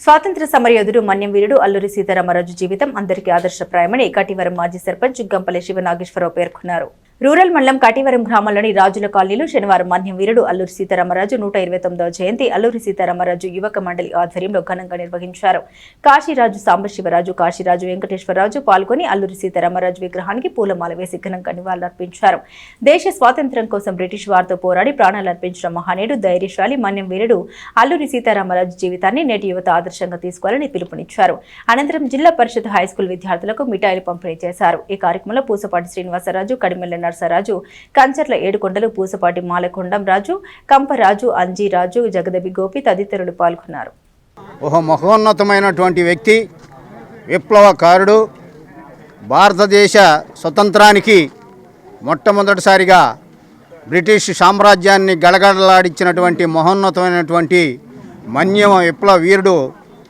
స్వాతంత్ర సమరయోధుడు మన్యం వీరుడు అల్లూరి సీతారామరాజు జీవితం అందరికీ ఆదర్శప్రాయమని కటివరం మాజీ సర్పంచ్ గంపల్లి శివనాగేశ్వరరావు పేర్కొన్నారు. రూరల్ మండలం కటివరం గ్రామంలోని రాజుల కాలనీలో శనివారం మన్యం వీరుడు అల్లూరి సీతారామరాజు 129వ జయంతి అల్లూరి సీతారామరాజు యువక మండలి ఆధ్వర్యంలో ఘనంగా నిర్వహించారు. కాశీరాజు సాంబశివరాజు, కాశీరాజు వెంకటేశ్వరరాజు పాల్గొని అల్లూరి సీతారామరాజు విగ్రహానికి పూలమాల వేసి ఘనంగా నివాళులర్పించారు. దేశ స్వాతంత్ర్యం కోసం బ్రిటిష్ వారితో పోరాడి ప్రాణాలర్పించిన మహానీయుడు, ధైర్యశాలి మన్యం వీరుడు అల్లూరి సీతారామరాజు జీవితాన్ని నేటి యువత ఆదర్శంగా తీసుకోవాలని పిలుపునిచ్చారు. అనంతరం జిల్లా పరిషత్ హైస్కూల్ విద్యార్థులకు మిఠాయిలు పంపిణీ చేశారు. ఈ కార్యక్రమంలో పూసపాటి శ్రీనివాసరాజు, కడిమెల్ల నర్సరాజు, కంచర్ల ఏడుకొండలు, పూసపాటి మాలకొండం రాజు, కంపరాజు, అంజీరాజు, జగదబి గోపి తదితరులు పాల్గొన్నారు. ఒక మహోన్నతమైనటువంటి వ్యక్తి, విప్లవకారుడు, భారతదేశ స్వతంత్రానికి మొట్టమొదటిసారిగా బ్రిటిష్ సామ్రాజ్యాన్ని గడగడలాడించినటువంటి మహోన్నతమైనటువంటి మన్యం విప్లవ వీరుడు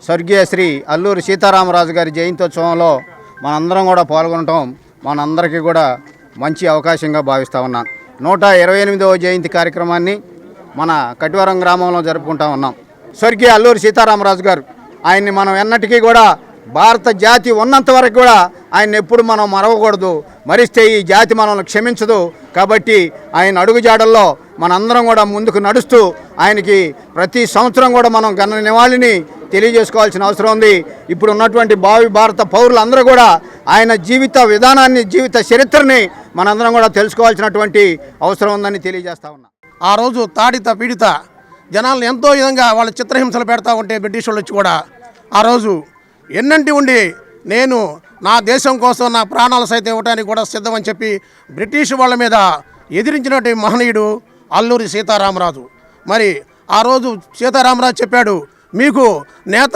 స్వర్గీయ శ్రీ అల్లూరి సీతారామరాజు గారి జయంత్యోత్సవంలో మనందరం కూడా పాల్గొనటం మనందరికీ కూడా మంచి అవకాశంగా భావిస్తూ ఉన్నాను. 128వ జయంతి కార్యక్రమాన్ని మన కటివరం గ్రామంలో జరుపుకుంటా ఉన్నాం. స్వర్గీయ అల్లూరి సీతారామరాజు గారు, ఆయన్ని మనం ఎన్నటికీ కూడా భారత జాతి ఉన్నంత వరకు కూడా ఆయన ఎప్పుడు మనం మరవకూడదు. మరిస్తే ఈ జాతి మనల్ని క్షమించదు. కాబట్టి ఆయన అడుగుజాడల్లో మనందరం కూడా ముందుకు నడుస్తూ ఆయనకి ప్రతి సంవత్సరం కూడా మనం ఘన నివాళిని తెలియజేసుకోవాల్సిన అవసరం ఉంది. ఇప్పుడు ఉన్నటువంటి భావి భారత పౌరులందరూ కూడా ఆయన జీవిత విధానాన్ని, జీవిత చరిత్రని మనందరం కూడా తెలుసుకోవాల్సినటువంటి అవసరం ఉందని తెలియజేస్తా ఉన్నా. ఆ రోజు తాడిత పీడిత జనాలను ఎంతో విధంగా వాళ్ళ చిత్రహింసలు పెడతా ఉంటే బ్రిటిష్ వాళ్ళు వచ్చి కూడా ఆ రోజు ఎన్నంటి ఉండి నేను నా దేశం కోసం నా ప్రాణాలు సైతం ఇవ్వడానికి కూడా సిద్ధమని చెప్పి బ్రిటిష్ వాళ్ళ మీద ఎదిరించినటువంటి మహనీయుడు అల్లూరి సీతారామరాజు. మరి ఆ రోజు సీతారామరాజు చెప్పాడు, మీకు నేత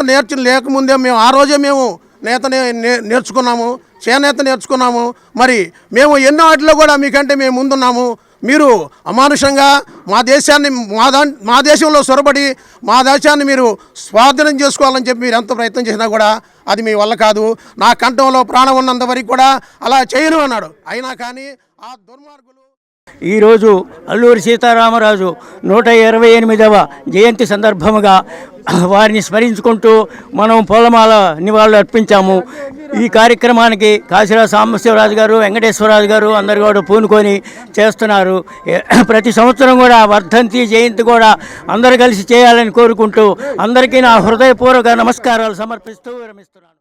లేకముందే మేము ఆ రోజే మేము నేత నేర్చుకున్నాము, చేనేత నేర్చుకున్నాము. మరి మేము ఎన్నో వాటిలో కూడా మీకంటే మేము ముందున్నాము. మీరు అమానుషంగా మా దేశంలో సొరబడి మా దేశాన్ని మీరు స్వాధీనం చేసుకోవాలని చెప్పి మీరు ఎంత ప్రయత్నం చేసినా కూడా అది మీ వల్ల కాదు. నా కంఠంలో ప్రాణం ఉన్నంత వరకు కూడా అలా చేయను అన్నాడు. అయినా కానీ ఆ దుర్మార్గులు ఈరోజు అల్లూరి సీతారామరాజు 128వ జయంతి సందర్భముగా వారిని స్మరించుకుంటూ మనం పూలమాల నివాళులు అర్పించాము. ఈ కార్యక్రమానికి కాశీరాజు సాంబశివరాజు గారు, వెంకటేశ్వరరాజు గారు అందరు కూడా పూనుకొని చేస్తున్నారు. ప్రతి సంవత్సరం కూడా వర్ధంతి జయంతి కూడా అందరు కలిసి చేయాలని కోరుకుంటూ అందరికీ నా హృదయపూర్వక నమస్కారాలు సమర్పిస్తూ విరమిస్తున్నాను.